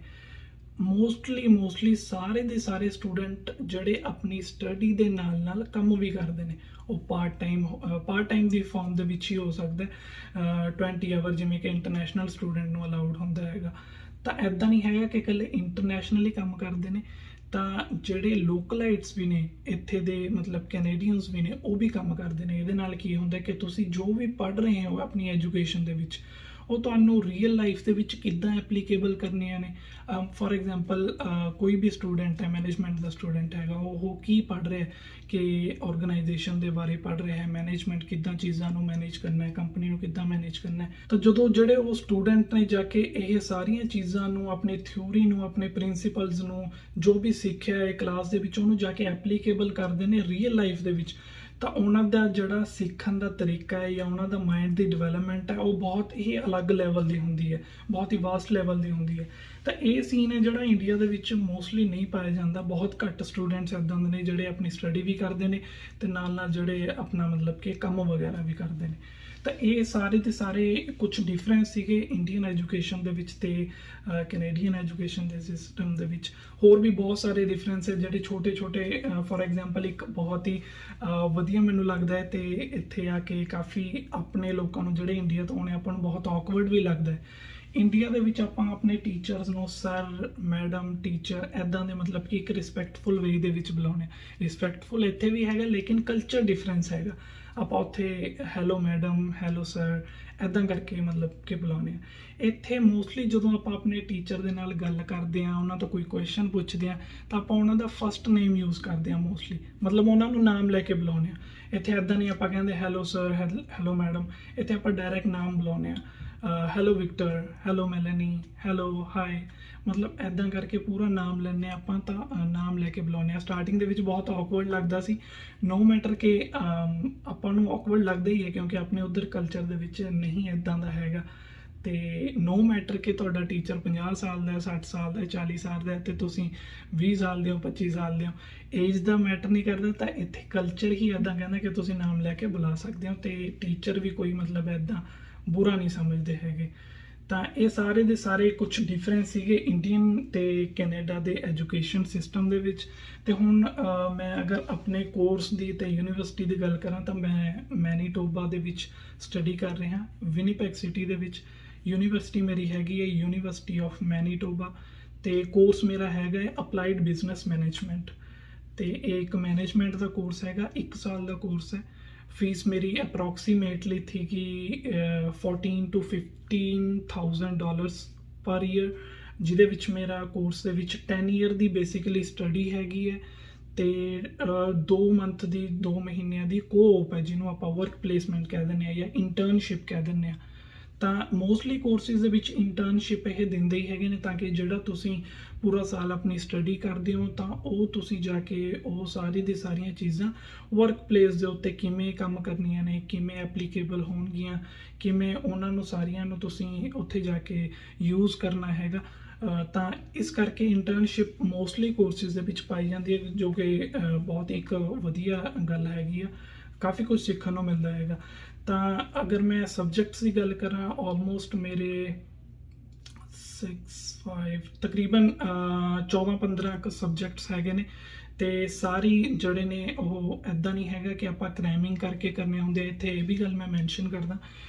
ਮੋਸਟਲੀ ਸਾਰੇ ਦੇ ਸਾਰੇ ਸਟੂਡੈਂਟ ਜਿਹੜੇ ਆਪਣੀ ਸਟੱਡੀ ਦੇ ਨਾਲ ਨਾਲ ਕੰਮ ਵੀ ਕਰਦੇ ਨੇ। ਉਹ ਪਾਰਟ ਟਾਈਮ ਦੀ ਫਾਰਮ ਦੇ ਵਿੱਚ ਹੀ ਹੋ ਸਕਦਾ, 20 ਆਵਰ ਜਿਵੇਂ ਕਿ ਇੰਟਰਨੈਸ਼ਨਲ ਸਟੂਡੈਂਟ ਨੂੰ ਅਲਾਉਡ ਹੁੰਦਾ ਹੈਗਾ। ਤਾਂ ਐਦਾਂ ਨਹੀਂ ਹੈਗਾ ਕਿ ਇਕੱਲੇ ਇੰਟਰਨੈਸ਼ਨਲੀ ਕੰਮ ਕਰਦੇ ਨੇ, ਤਾਂ ਜਿਹੜੇ ਲੋਕਲਾਈਟਸ ਵੀ ਨੇ ਇੱਥੇ ਦੇ, ਮਤਲਬ ਕੈਨੇਡੀਅਨਸ ਵੀ ਨੇ, ਉਹ ਵੀ ਕੰਮ ਕਰਦੇ ਨੇ। ਇਹਦੇ ਨਾਲ ਕੀ ਹੁੰਦਾ ਕਿ ਤੁਸੀਂ ਜੋ ਵੀ ਪੜ੍ਹ ਰਹੇ ਹੋ ਆਪਣੀ ਐਜੂਕੇਸ਼ਨ ਦੇ ਵਿੱਚ, ਉਹ ਤੁਹਾਨੂੰ ਰੀਅਲ ਲਾਈਫ ਦੇ ਵਿੱਚ ਕਿੱਦਾਂ ਐਪਲੀਕੇਬਲ ਕਰਨੀਆਂ ਨੇ। ਫੋਰ ਐਗਜ਼ਾਮਪਲ ਕੋਈ ਵੀ ਸਟੂਡੈਂਟ ਹੈ, ਮੈਨੇਜਮੈਂਟ ਦਾ ਸਟੂਡੈਂਟ ਹੈਗਾ, ਉਹ ਕੀ ਪੜ੍ਹ ਰਿਹਾ ਕਿ ਆਰਗੇਨਾਈਜੇਸ਼ਨ ਦੇ ਬਾਰੇ ਪੜ੍ਹ ਰਿਹਾ ਹੈ, ਮੈਨੇਜਮੈਂਟ ਕਿੱਦਾਂ ਚੀਜ਼ਾਂ ਨੂੰ ਮੈਨੇਜ ਕਰਨਾ ਹੈ, ਕੰਪਨੀ ਨੂੰ ਕਿੱਦਾਂ ਮੈਨੇਜ ਕਰਨਾ ਹੈ। ਤਾਂ ਜਦੋਂ ਜਿਹੜੇ ਉਹ ਸਟੂਡੈਂਟ ਨੇ ਜਾ ਕੇ ਇਹ ਸਾਰੀਆਂ ਚੀਜ਼ਾਂ ਨੂੰ, ਆਪਣੀ ਥਿਊਰੀ ਨੂੰ, ਆਪਣੇ ਪ੍ਰਿੰਸੀਪਲਸ ਨੂੰ, ਜੋ ਵੀ ਸਿੱਖਿਆ ਹੈ ਕਲਾਸ ਦੇ ਵਿੱਚ, ਉਹਨੂੰ ਜਾ ਕੇ ਐਪਲੀਕੇਬਲ ਕਰਦੇ ਨੇ ਰੀਅਲ ਲਾਈਫ ਦੇ ਵਿੱਚ, ਤਾਂ ਉਹਨਾਂ ਦਾ ਜਿਹੜਾ ਸਿੱਖਣ ਦਾ ਤਰੀਕਾ ਹੈ ਜਾਂ ਉਹਨਾਂ ਦਾ ਮਾਈਂਡ ਦੀ ਡਿਵੈਲਪਮੈਂਟ ਹੈ, ਉਹ ਬਹੁਤ ਹੀ ਅਲੱਗ ਲੈਵਲ ਦੀ ਹੁੰਦੀ ਹੈ, ਬਹੁਤ ਹੀ ਵਾਸਟ ਲੈਵਲ ਦੀ ਹੁੰਦੀ ਹੈ। ਤਾਂ ਇਹ ਸੀਨ ਹੈ ਜਿਹੜਾ ਇੰਡੀਆ ਦੇ ਵਿੱਚ ਮੋਸਟਲੀ ਨਹੀਂ ਪਾਇਆ ਜਾਂਦਾ। ਬਹੁਤ ਘੱਟ ਸਟੂਡੈਂਟਸ ਇੱਦਾਂ ਦੇ ਨੇ ਜਿਹੜੇ ਆਪਣੀ ਸਟੱਡੀ ਵੀ ਕਰਦੇ ਨੇ ਤੇ ਨਾਲ ਨਾਲ ਜਿਹੜੇ ਆਪਣਾ ਮਤਲਬ ਕਿ ਕੰਮ ਵਗੈਰਾ ਵੀ ਕਰਦੇ ਨੇ। ਤਾਂ ਇਹ ਸਾਰੇ ਦੇ ਸਾਰੇ ਕੁਝ ਡਿਫਰੈਂਸ ਸੀਗੇ ਇੰਡੀਅਨ ਐਜੂਕੇਸ਼ਨ ਦੇ ਵਿੱਚ ਤੇ ਕੈਨੇਡੀਅਨ ਐਜੂਕੇਸ਼ਨ ਦੇ ਸਿਸਟਮ ਦੇ ਵਿੱਚ। ਹੋਰ ਵੀ ਬਹੁਤ ਸਾਰੇ ਡਿਫਰੈਂਸ ਹੈ ਜਿਹੜੇ ਛੋਟੇ ਛੋਟੇ, ਫੋਰ ਐਗਜ਼ਾਮਪਲ ਇੱਕ ਬਹੁਤ ਹੀ ਵਧੀਆ ਮੈਨੂੰ ਲੱਗਦਾ ਹੈ ਤੇ ਇੱਥੇ ਆ ਕੇ ਕਾਫੀ ਆਪਣੇ ਲੋਕਾਂ ਨੂੰ ਜਿਹੜੇ ਇੰਡੀਆ ਤੋਂ ਆਉਣੇ, ਆਪਾਂ ਨੂੰ ਬਹੁਤ ਔਕਵਰਡ ਵੀ ਲੱਗਦਾ ਹੈ। ਇੰਡੀਆ ਦੇ ਵਿੱਚ ਆਪਾਂ ਆਪਣੇ ਟੀਚਰਸ ਨੂੰ ਸਰ, ਮੈਡਮ, ਟੀਚਰ ਇੱਦਾਂ ਦੇ ਮਤਲਬ ਕਿ ਇੱਕ ਰਿਸਪੈਕਟਫੁਲ ਵੇ ਦੇ ਵਿੱਚ ਬੁਲਾਉਂਦੇ। ਰਿਸਪੈਕਟਫੁਲ ਇੱਥੇ ਵੀ ਹੈਗਾ, ਲੇਕਿਨ ਕਲਚਰ ਡਿਫਰੈਂਸ ਹੈਗਾ। ਆਪਾਂ ਉੱਥੇ ਹੈਲੋ ਮੈਡਮ, ਹੈਲੋ ਸਰ ਇੱਦਾਂ ਕਰਕੇ ਮਤਲਬ ਕਿ ਬੁਲਾਉਂਦੇ ਹਾਂ। ਇੱਥੇ ਮੋਸਟਲੀ ਜਦੋਂ ਆਪਾਂ ਆਪਣੇ ਟੀਚਰ ਦੇ ਨਾਲ ਗੱਲ ਕਰਦੇ ਹਾਂ, ਉਹਨਾਂ ਤੋਂ ਕੋਈ ਕੁਐਸਚਨ ਪੁੱਛਦੇ ਹਾਂ, ਤਾਂ ਆਪਾਂ ਉਹਨਾਂ ਦਾ ਫਸਟ ਨੇਮ ਯੂਜ਼ ਕਰਦੇ ਹਾਂ ਮੋਸਟਲੀ, ਮਤਲਬ ਉਹਨਾਂ ਨੂੰ ਨਾਮ ਲੈ ਕੇ ਬੁਲਾਉਂਦੇ ਹਾਂ। ਇੱਥੇ ਇੱਦਾਂ ਨਹੀਂ ਆਪਾਂ ਕਹਿੰਦੇ ਹੈਲੋ ਸਰ, ਹੈਲੋ ਮੈਡਮ, ਇੱਥੇ ਆਪਾਂ ਡਾਇਰੈਕਟ ਨਾਮ ਬੁਲਾਉਂਦੇ ਹਾਂ। Hello Victor, hello Melanie, hello hi, ਮਤਲਬ ਇੱਦਾਂ ਕਰਕੇ ਪੂਰਾ ਨਾਮ ਲੈਂਦੇ ਆਪਾਂ, ਤਾਂ ਨਾਮ ਲੈ ਕੇ ਬੁਲਾਉਂਦੇ ਹਾਂ। ਸਟਾਰਟਿੰਗ ਦੇ ਵਿੱਚ ਬਹੁਤ ਔਕਵਰਡ ਲੱਗਦਾ ਸੀ, ਨੋ ਮੈਟਰ ਕਿ ਆਪਾਂ ਨੂੰ ਔਕਵਰਡ ਲੱਗਦਾ ਹੀ ਹੈ ਕਿਉਂਕਿ ਆਪਣੇ ਉੱਧਰ ਕਲਚਰ ਦੇ ਵਿੱਚ ਨਹੀਂ ਇੱਦਾਂ ਦਾ ਹੈਗਾ। ਤੇ ਨੋ ਮੈਟਰ ਕਿ ਤੁਹਾਡਾ ਟੀਚਰ 50 ਸਾਲ ਦਾ, 60 ਸਾਲ ਦਾ, 40 ਸਾਲ ਦਾ ਤੇ ਤੁਸੀਂ 20 ਸਾਲ ਦੇ ਹੋ, 25 ਸਾਲ ਦੇ ਹੋ, ਏਜ ਦਾ ਮੈਟਰ ਨਹੀਂ ਕਰਦਾ। ਤਾਂ ਇੱਥੇ ਕਲਚਰ ਹੀ ਇੱਦਾਂ ਕਹਿੰਦਾ ਕਿ ਤੁਸੀਂ ਨਾਮ ਲੈ ਕੇ ਬੁਲਾ ਸਕਦੇ ਹੋ ਤੇ ਟੀਚਰ ਵੀ ਕੋਈ ਮਤਲਬ ਇੱਦਾਂ ਬੁਰਾ ਨਹੀਂ ਸਮਝਦੇ ਹੈਗੇ। ਤਾਂ ਇਹ ਸਾਰੇ ਦੇ ਸਾਰੇ ਕੁਝ ਡਿਫਰੈਂਸ ਸੀਗੇ ਇੰਡੀਅਨ ਤੇ ਕੈਨੇਡਾ ਦੇ ਐਜੂਕੇਸ਼ਨ ਸਿਸਟਮ ਦੇ ਵਿੱਚ। ਤੇ ਹੁਣ ਮੈਂ ਅਗਰ ਆਪਣੇ ਕੋਰਸ ਦੀ ਤੇ ਯੂਨੀਵਰਸਿਟੀ ਦੀ ਗੱਲ ਕਰਾਂ ਤਾਂ ਮੈਂ ਮੈਨੀਟੋਬਾ ਦੇ ਵਿੱਚ ਸਟੱਡੀ ਕਰ ਰਿਹਾ, ਵਿਨੀਪੈਗ ਸਿਟੀ ਦੇ ਵਿੱਚ। ਯੂਨੀਵਰਸਿਟੀ ਮੇਰੀ ਹੈਗੀ ਹੈ ਯੂਨੀਵਰਸਿਟੀ ਆਫ ਮੈਨੀਟੋਬਾ ਤੇ ਕੋਰਸ ਮੇਰਾ ਹੈਗਾ ਹੈ ਅਪਲਾਈਡ ਬਿਜ਼ਨਸ ਮੈਨੇਜਮੈਂਟ। ਤੇ ਇਹ ਇੱਕ ਮੈਨੇਜਮੈਂਟ ਦਾ ਕੋਰਸ ਹੈਗਾ, 1 ਸਾਲ ਦਾ ਕੋਰਸ ਹੈ। ਫੀਸ ਮੇਰੀ ਅਪਰੋਕਸੀਮੇਟਲੀ ਥੀ ਕਿ $14,000 to $15,000 ਪਰ ਈਅਰ, ਜਿਹਦੇ ਵਿੱਚ ਮੇਰਾ ਕੋਰਸ ਦੇ ਵਿੱਚ 10 ਈਅਰ ਦੀ ਬੇਸਿਕਲੀ ਸਟੱਡੀ ਹੈਗੀ ਹੈ ਤੇ 2 ਮੰਥ ਦੀ, 2 ਮਹੀਨਿਆਂ ਦੀ ਕੋਪ ਹੈ ਜਿਹਨੂੰ ਆਪਾਂ ਵਰਕ ਪਲੇਸਮੈਂਟ ਕਹਿ ਦਿੰਦੇ ਹਾਂ ਜਾਂ ਇੰਟਰਨਸ਼ਿਪ ਕਹਿ ਦਿੰਦੇ ਹਾਂ। ਤਾਂ ਮੋਸਟਲੀ ਕੋਰਸਿਸ ਦੇ ਵਿੱਚ ਇੰਟਰਨਸ਼ਿਪ ਇਹ ਦਿੰਦੇ ਹੀ ਹੈਗੇ ਨੇ ਤਾਂ ਕਿ ਜਿਹੜਾ ਤੁਸੀਂ ਪੂਰਾ ਸਾਲ ਆਪਣੀ ਸਟੱਡੀ ਕਰਦੇ ਹੋ ਤਾਂ ਉਹ ਤੁਸੀਂ ਜਾ ਕੇ ਉਹ ਸਾਰੀ ਦੀ ਸਾਰੀਆਂ ਚੀਜ਼ਾਂ ਵਰਕ ਪਲੇਸ ਦੇ ਉੱਤੇ ਕਿਵੇਂ ਕੰਮ ਕਰਨੀਆਂ ਨੇ, ਕਿਵੇਂ ਐਪਲੀਕੇਬਲ ਹੋਣਗੀਆਂ, ਕਿਵੇਂ ਉਹਨਾਂ ਨੂੰ ਸਾਰੀਆਂ ਨੂੰ ਤੁਸੀਂ ਉੱਥੇ ਜਾ ਕੇ ਯੂਜ਼ ਕਰਨਾ ਹੈਗਾ। ਤਾਂ ਇਸ ਕਰਕੇ ਇੰਟਰਨਸ਼ਿਪ ਮੋਸਟਲੀ ਕੋਰਸਿਸ ਦੇ ਵਿੱਚ ਪਾਈ ਜਾਂਦੀ ਹੈ, ਜੋ ਕਿ ਬਹੁਤ ਇੱਕ ਵਧੀਆ ਗੱਲ ਹੈਗੀ ਆ, ਕਾਫੀ ਕੁਝ ਸਿੱਖਣ ਨੂੰ ਮਿਲਦਾ ਹੈਗਾ। ਤਾਂ ਅਗਰ ਮੈਂ ਸਬਜੈਕਟਸ ਦੀ ਗੱਲ ਕਰਾਂ, ਆਲਮੋਸਟ ਮੇਰੇ 6-5 ਤਕਰੀਬਨ 14-15 ਕੁ ਸਬਜੈਕਟਸ ਹੈਗੇ ਨੇ ਤੇ ਸਾਰੀ ਜਿਹੜੇ ਨੇ ਉਹ ਇੱਦਾਂ ਨਹੀਂ ਹੈਗਾ ਕਿ ਆਪਾਂ ਕ੍ਰੈਮਿੰਗ ਕਰਕੇ ਕਰਨੇ ਹੁੰਦੇ। ਇੱਥੇ ਇਹ ਵੀ ਗੱਲ ਮੈਂ ਮੈਂਸ਼ਨ ਕਰਦਾ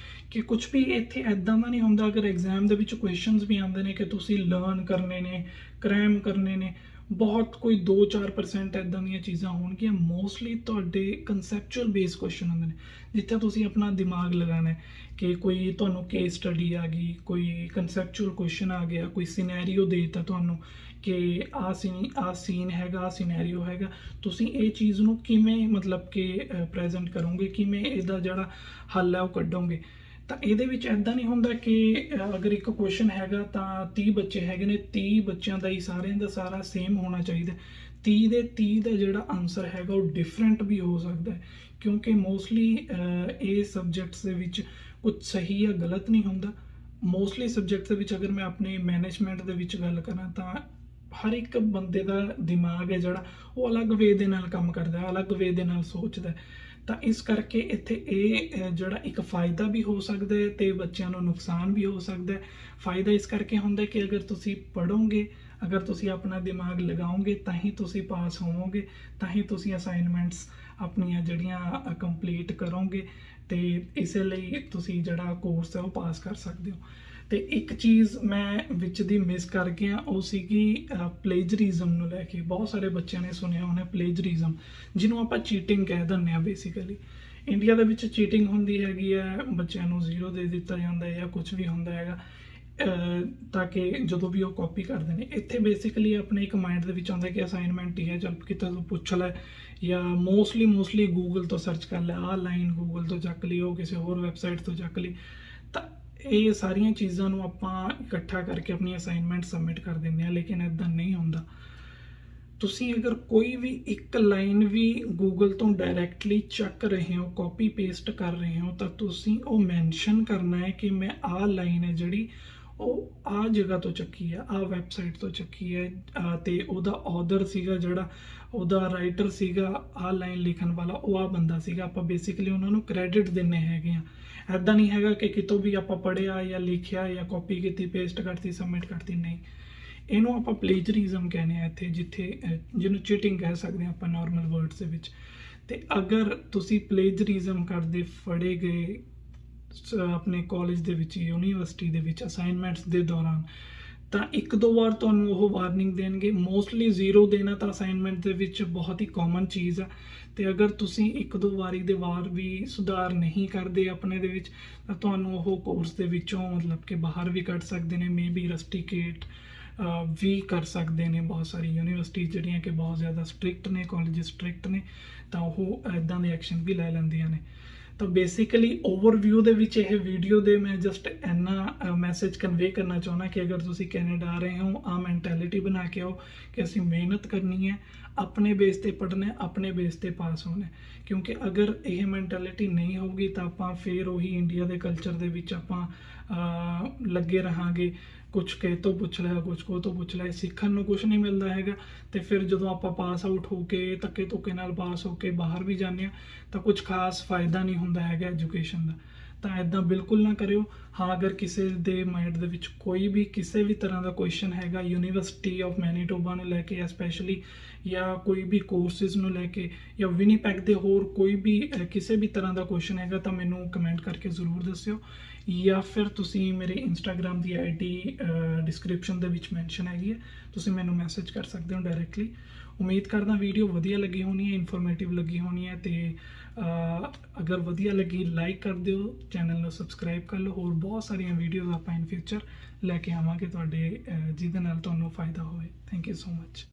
ਕਿ ਕੁਝ ਵੀ ਇੱਥੇ ਇੱਦਾਂ ਦਾ ਨਹੀਂ ਹੁੰਦਾ। ਅਗਰ ਐਗਜ਼ਾਮ ਦੇ ਵਿੱਚ ਕੁਐਸਚਨਸ ਵੀ ਆਉਂਦੇ ਨੇ ਕਿ ਤੁਸੀਂ ਲਰਨ ਕਰਨੇ ਨੇ, ਕ੍ਰੈਮ ਕਰਨੇ ਨੇ, ਬਹੁਤ ਕੋਈ 2-4% ਇੱਦਾਂ ਦੀਆਂ ਚੀਜ਼ਾਂ ਹੋਣਗੀਆਂ। ਮੋਸਟਲੀ ਤੁਹਾਡੇ ਕਨਸੈਪਚੁਅਲ ਬੇਸ ਕੁਐਸਚਨ ਹੁੰਦੇ ਨੇ ਜਿੱਥੇ ਤੁਸੀਂ ਆਪਣਾ ਦਿਮਾਗ ਲਗਾਉਣਾ ਹੈ ਕਿ ਕੋਈ ਤੁਹਾਨੂੰ ਕੇਸ ਸਟੱਡੀ ਆ ਗਈ, ਕੋਈ ਕਨਸੈਪਚੁਅਲ ਕੁਐਸਚਨ ਆ ਗਿਆ, ਕੋਈ ਸਿਨੈਰੀਓ ਦੇ ਦਿੱਤਾ ਤੁਹਾਨੂੰ ਕਿ ਆਹ ਸੀਨ ਹੈਗਾ, ਆਹ ਸਿਨੈਰੀਓ ਹੈਗਾ, ਤੁਸੀਂ ਇਹ ਚੀਜ਼ ਨੂੰ ਕਿਵੇਂ ਮਤਲਬ ਕਿ ਪ੍ਰੈਜ਼ੈਂਟ ਕਰੋਗੇ, ਕਿਵੇਂ ਇਹਦਾ ਜਿਹੜਾ ਹੱਲ ਹੈ ਉਹ ਕੱਢੋਗੇ। ਤਾਂ ਇਹਦੇ ਵਿੱਚ ਇੱਦਾਂ ਨਹੀਂ ਹੁੰਦਾ ਕਿ ਅਗਰ ਇੱਕ ਕੁਐਸਚਨ ਹੈਗਾ ਤਾਂ 30 ਬੱਚੇ ਹੈਗੇ ਨੇ, 30 ਬੱਚਿਆਂ ਦਾ ਹੀ ਸਾਰਿਆਂ ਦਾ ਸਾਰਾ ਸੇਮ ਹੋਣਾ ਚਾਹੀਦਾ। 30 ਦੇ 30 ਦਾ ਜਿਹੜਾ ਆਨਸਰ ਹੈਗਾ ਉਹ ਡਿਫਰੈਂਟ ਵੀ ਹੋ ਸਕਦਾ ਹੈ ਕਿਉਂਕਿ ਮੋਸਟਲੀ ਇਹ ਸਬਜੈਕਟਸ ਦੇ ਵਿੱਚ ਕੁਝ ਸਹੀ ਜਾਂ ਗਲਤ ਨਹੀਂ ਹੁੰਦਾ। ਮੋਸਟਲੀ ਸਬਜੈਕਟਸ ਦੇ ਵਿੱਚ ਅਗਰ ਮੈਂ ਆਪਣੇ ਮੈਨੇਜਮੈਂਟ ਦੇ ਵਿੱਚ ਗੱਲ ਕਰਾਂ ਤਾਂ ਹਰ ਇੱਕ ਬੰਦੇ ਦਾ ਦਿਮਾਗ ਹੈ ਜਿਹੜਾ ਉਹ ਅਲੱਗ ਵੇ ਦੇ ਨਾਲ ਕੰਮ ਕਰਦਾ ਹੈ, ਅਲੱਗ ਵੇ ਦੇ ਨਾਲ ਸੋਚਦਾ। ਤਾਂ ਇਸ ਕਰਕੇ ਇੱਥੇ ਇਹ ਜਿਹੜਾ ਇੱਕ ਫਾਇਦਾ ਵੀ ਹੋ ਸਕਦਾ ਹੈ ਤੇ ਬੱਚਿਆਂ ਨੂੰ ਨੁਕਸਾਨ ਵੀ ਹੋ ਸਕਦਾ ਹੈ। ਫਾਇਦਾ ਇਸ ਕਰਕੇ ਹੁੰਦਾ ਕਿ ਅਗਰ ਤੁਸੀਂ ਪੜ੍ਹੋਗੇ, ਅਗਰ ਤੁਸੀਂ ਆਪਣਾ ਦਿਮਾਗ ਲਗਾਓਗੇ ਤਾਂ ਹੀ ਤੁਸੀਂ ਪਾਸ ਹੋਵੋਗੇ, ਤਾਂ ਹੀ ਤੁਸੀਂ ਅਸਾਈਨਮੈਂਟਸ ਆਪਣੀਆਂ ਜਿਹੜੀਆਂ ਕੰਪਲੀਟ ਕਰੋਗੇ ਤੇ ਇਸੇ ਲਈ ਤੁਸੀਂ ਜਿਹੜਾ ਕੋਰਸ ਹੈ ਉਹ ਪਾਸ ਕਰ ਸਕਦੇ ਹੋ। ਤੇ ਇੱਕ ਚੀਜ਼ ਮੈਂ ਵਿੱਚ ਦੀ ਮਿਸ ਕਰ ਗਿਆ, ਉਹ ਸੀਗੀ ਪਲੇਜਰਿਜ਼ਮ ਨੂੰ ਲੈ ਕੇ। ਬਹੁਤ ਸਾਰੇ ਬੱਚਿਆਂ ਨੇ ਸੁਣਿਆ ਹੋਣਾ ਪਲੇਜਰਿਜ਼ਮ, ਜਿਹਨੂੰ ਆਪਾਂ ਚੀਟਿੰਗ ਕਹਿ ਦਿੰਦੇ ਆ ਬੇਸਿਕਲੀ। ਇੰਡੀਆ ਦੇ ਵਿੱਚ ਚੀਟਿੰਗ ਹੁੰਦੀ ਹੈਗੀ ਹੈ, ਬੱਚਿਆਂ ਨੂੰ 0 ਦੇ ਦਿੱਤਾ ਜਾਂਦਾ ਹੈ ਜਾਂ ਕੁਝ ਵੀ ਹੁੰਦਾ ਹੈਗਾ ਤਾਂ ਕਿ ਜਦੋਂ ਵੀ ਉਹ ਕਾਪੀ ਕਰਦੇ ਨੇ। ਇੱਥੇ ਬੇਸਿਕਲੀ ਆਪਣੇ ਇੱਕ ਮਾਈਂਡ ਦੇ ਵਿੱਚ ਆਉਂਦਾ ਕਿ ਅਸਾਈਨਮੈਂਟ ਹੀ ਹੈ, ਚੱਲ ਕਿਤੇ ਤੋਂ ਪੁੱਛ ਲੈ, ਜਾਂ ਮੋਸਟਲੀ ਗੂਗਲ ਤੋਂ ਸਰਚ ਕਰ ਲੈ, ਆਹ ਲਾਈਨ ਗੂਗਲ ਤੋਂ ਚੱਕ ਲਈ, ਉਹ ਕਿਸੇ ਹੋਰ ਵੈਬਸਾਈਟ ਤੋਂ ਚੱਕ ਲਈ। ਤਾਂ ਇਹ ਸਾਰੀਆਂ ਚੀਜ਼ਾਂ ਨੂੰ ਆਪਾਂ ਇਕੱਠਾ ਕਰਕੇ ਆਪਣੀ ਅਸਾਈਨਮੈਂਟ ਸਬਮਿਟ ਕਰ ਦਿੰਦੇ ਹਾਂ, ਲੇਕਿਨ ਇੱਦਾਂ ਨਹੀਂ ਹੁੰਦਾ। ਤੁਸੀਂ ਅਗਰ ਕੋਈ ਵੀ ਇੱਕ ਲਾਈਨ ਵੀ ਗੂਗਲ ਤੋਂ ਡਾਇਰੈਕਟਲੀ ਚੱਕ ਰਹੇ ਹੋ, ਕਾਪੀ ਪੇਸਟ ਕਰ ਰਹੇ ਹੋ, ਤਾਂ ਤੁਸੀਂ ਉਹ ਮੈਂਸ਼ਨ ਕਰਨਾ ਹੈ ਕਿ ਮੈਂ ਆਹ ਲਾਈਨ ਹੈ ਜਿਹੜੀ ਉਹ ਆਹ ਜਗ੍ਹਾ ਤੋਂ ਚੱਕੀ ਹੈ, ਆਹ ਵੈਬਸਾਈਟ ਤੋਂ ਚੱਕੀ ਹੈ, ਤੇ ਉਹਦਾ ਆਥਰ ਸੀਗਾ, ਜਿਹੜਾ ਉਹਦਾ ਰਾਈਟਰ ਸੀਗਾ ਆਹ ਲਾਈਨ ਲਿਖਣ ਵਾਲਾ, ਉਹ ਆਹ ਬੰਦਾ ਸੀਗਾ। ਆਪਾਂ ਬੇਸਿਕਲੀ ਉਹਨਾਂ ਨੂੰ ਕ੍ਰੈਡਿਟ ਦਿੰਨੇ ਹੈਗੇ ਆ। ਇੱਦਾਂ ਨਹੀਂ ਹੈਗਾ ਕਿ ਕਿਤੋਂ ਵੀ ਆਪਾਂ ਪੜ੍ਹਿਆ ਜਾਂ ਲਿਖਿਆ ਜਾਂ ਕਾਪੀ ਕੀਤੀ, ਪੇਸਟ ਕਰਤੀ, ਸਬਮਿਟ ਕਰਤੀ, ਨਹੀਂ। ਇਹਨੂੰ ਆਪਾਂ ਪਲੇਜਰਿਜ਼ਮ ਕਹਿੰਦੇ ਆ ਇੱਥੇ, ਜਿਹਨੂੰ ਚੀਟਿੰਗ ਕਹਿ ਸਕਦੇ ਹਾਂ ਆਪਾਂ ਨਾਰਮਲ ਵਰਡਸ ਦੇ ਵਿੱਚ। ਤੇ ਅਗਰ ਤੁਸੀਂ ਪਲੇਜਰਿਜ਼ਮ ਕਰਦੇ ਫੜੇ ਗਏ ਆਪਣੇ ਕਾਲਜ ਦੇ ਵਿੱਚ, ਯੂਨੀਵਰਸਿਟੀ ਦੇ ਵਿੱਚ ਅਸਾਈਨਮੈਂਟਸ ਦੇ ਦੌਰਾਨ, ਤਾਂ 1-2 ਵਾਰ ਤੁਹਾਨੂੰ ਉਹ ਵਾਰਨਿੰਗ ਦੇਣਗੇ। ਮੋਸਟਲੀ 0 ਦੇਣਾ ਤਾਂ ਅਸਾਈਨਮੈਂਟ ਦੇ ਵਿੱਚ ਬਹੁਤ ਹੀ ਕਾਮਨ ਚੀਜ਼ ਆ। ਤੇ ਅਗਰ ਤੁਸੀਂ 1-2 ਵਾਰੀ ਦੇ ਵਾਰ ਵੀ ਸੁਧਾਰ ਨਹੀਂ ਕਰਦੇ ਆਪਣੇ ਦੇ ਵਿੱਚ, ਤਾਂ ਤੁਹਾਨੂੰ ਉਹ ਕੋਰਸ ਦੇ ਵਿੱਚੋਂ ਮਤਲਬ ਕਿ ਬਾਹਰ ਵੀ ਕੱਢ ਸਕਦੇ ਨੇ, ਮੇਬੀ ਰਸਟੀਕੇਟ ਵੀ ਕਰ ਸਕਦੇ ਨੇ। ਬਹੁਤ ਸਾਰੀ ਯੂਨੀਵਰਸਿਟੀ ਜਿਹੜੀਆਂ ਕਿ ਬਹੁਤ ਜ਼ਿਆਦਾ ਸਟ੍ਰਿਕਟ ਨੇ, ਕਾਲਜ ਸਟ੍ਰਿਕਟ ਨੇ, ਤਾਂ ਉਹ ਇੱਦਾਂ ਦੇ ਐਕਸ਼ਨ ਵੀ ਲੈ ਲੈਂਦੀਆਂ ਨੇ। ਤਾਂ ਬੇਸਿਕਲੀ ਓਵਰਵਿਊ ਦੇ ਵਿੱਚ ਇਹ ਵੀਡੀਓ ਦੇ ਮੈਂ ਜਸਟ ਇੰਨਾ ਮੈਸੇਜ ਕਨਵੇ ਕਰਨਾ ਚਾਹੁੰਦਾ ਕਿ ਅਗਰ ਤੁਸੀਂ ਕੈਨੇਡਾ ਆ ਰਹੇ ਹੋ, ਆਹ ਮੈਂਟੈਲਿਟੀ ਬਣਾ ਕੇ ਆਓ ਕਿ ਅਸੀਂ ਮਿਹਨਤ ਕਰਨੀ ਹੈ, ਆਪਣੇ ਬੇਸ ਤੇ ਪੜ੍ਹਨਾ ਹੈ, ਆਪਣੇ ਬੇਸ ਤੇ ਪਾਸ ਹੋਣਾ ਹੈ। ਕਿਉਂਕਿ ਅਗਰ ਇਹ ਮੈਂਟੈਲਿਟੀ ਨਹੀਂ ਹੋਊਗੀ ਤਾਂ ਆਪਾਂ ਫਿਰ ਉਹੀ ਇੰਡੀਆ ਦੇ ਕਲਚਰ ਦੇ ਵਿੱਚ ਆਪਾਂ ਲੱਗੇ ਰਹਾਂਗੇ, ਕੁਛ ਕਿਸੇ ਤੋਂ ਪੁੱਛ ਲਿਆ, ਕੁਛ ਕੋ ਤੋਂ ਪੁੱਛ ਲਿਆ, ਸਿੱਖਣ ਨੂੰ ਕੁਛ ਨਹੀਂ ਮਿਲਦਾ ਹੈਗਾ। ਤੇ ਫਿਰ ਜਦੋਂ ਆਪਾਂ ਪਾਸ ਆਊਟ ਹੋ ਕੇ ਧੱਕੇ ਧੁੱਕੇ ਨਾਲ ਪਾਸ ਹੋ ਕੇ ਬਾਹਰ ਵੀ ਜਾਂਦੇ ਹਾਂ ਤਾਂ ਕੁਝ ਖਾਸ ਫਾਇਦਾ ਨਹੀਂ ਹੁੰਦਾ ਹੈਗਾ ਐਜੂਕੇਸ਼ਨ ਦਾ। ਤਾਂ ਇੱਦਾਂ ਬਿਲਕੁਲ ਨਾ ਕਰਿਓ। ਹਾਂ, ਅਗਰ ਕਿਸੇ ਦੇ ਮਾਈਂਡ ਦੇ ਵਿੱਚ ਕੋਈ ਵੀ ਕਿਸੇ ਵੀ ਤਰ੍ਹਾਂ ਦਾ ਕੁਐਸਚਨ ਹੈਗਾ ਯੂਨੀਵਰਸਿਟੀ ਆਫ ਮੈਨੀਟੋਬਾ ਨੂੰ ਲੈ ਕੇ ਸਪੈਸ਼ਲੀ, ਜਾਂ ਕੋਈ ਵੀ ਕੋਰਸਿਸ ਨੂੰ ਲੈ ਕੇ, ਜਾਂ ਵਿਨੀਪੈਗ ਦੇ ਹੋਰ ਕੋਈ ਵੀ ਕਿਸੇ ਵੀ ਤਰ੍ਹਾਂ ਦਾ ਕੁਐਸਚਨ ਹੈਗਾ, ਤਾਂ ਮੈਨੂੰ ਕਮੈਂਟ ਕਰਕੇ ਜ਼ਰੂਰ ਦੱਸਿਓ। ਜਾਂ ਫਿਰ ਤੁਸੀਂ ਮੇਰੇ ਇੰਸਟਾਗ੍ਰਾਮ ਦੀ ਆਈਡੀ ਡਿਸਕ੍ਰਿਪਸ਼ਨ ਦੇ ਵਿੱਚ ਮੈਂਸ਼ਨ ਹੈਗੀ ਹੈ, ਤੁਸੀਂ ਮੈਨੂੰ ਮੈਸੇਜ ਕਰ ਸਕਦੇ ਹੋ ਡਾਇਰੈਕਟਲੀ। ਉਮੀਦ ਕਰਦਾ ਵੀਡੀਓ ਵਧੀਆ ਲੱਗੀ ਹੋਣੀ ਹੈ, ਇਨਫੋਰਮੇਟਿਵ ਲੱਗੀ ਹੋਣੀ ਹੈ। ਤੇ ਅਗਰ ਵਧੀਆ ਲੱਗੀ ਲਾਈਕ ਕਰ ਦਿਓ, ਚੈਨਲ ਨੂੰ ਸਬਸਕ੍ਰਾਈਬ ਕਰ ਲਓ। ਹੋਰ ਬਹੁਤ ਸਾਰੀਆਂ ਵੀਡੀਓਜ਼ ਆਪਾਂ ਇਨ ਫਿਊਚਰ ਲੈ ਕੇ ਆਵਾਂਗੇ ਤੁਹਾਡੇ, ਜਿਹਦੇ ਨਾਲ ਤੁਹਾਨੂੰ ਫਾਇਦਾ ਹੋਵੇ। Thank you so much.